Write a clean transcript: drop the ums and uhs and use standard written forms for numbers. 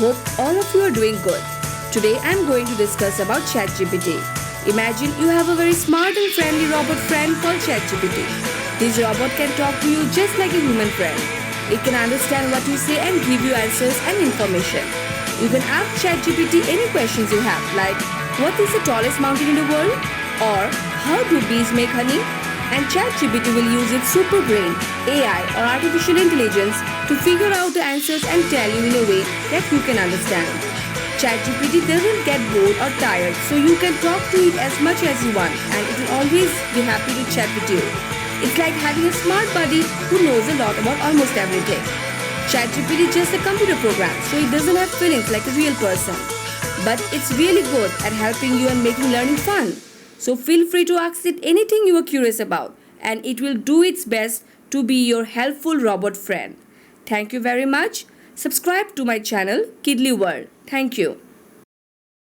Hope all of you are doing good. Today I am going to discuss about ChatGPT. Imagine you have a very smart and friendly robot friend called ChatGPT. This robot can talk to you just like a human friend. It can understand what you say and give you answers and information. You can ask ChatGPT any questions you have, like what is the tallest mountain in the world? Or how do bees make honey? And ChatGPT will use its super brain, AI or artificial intelligence to figure out the answers and tell you in a way that you can understand. ChatGPT doesn't get bored or tired, so you can talk to it as much as you want and it will always be happy to chat with you. It's like having a smart buddy who knows a lot about almost everything. ChatGPT is just a computer program, so it doesn't have feelings like a real person. But it's really good at helping you and making learning fun. So feel free to ask it anything you are curious about and it will do its best to be your helpful robot friend. Thank you very much. Subscribe to my channel Kidly World. Thank you.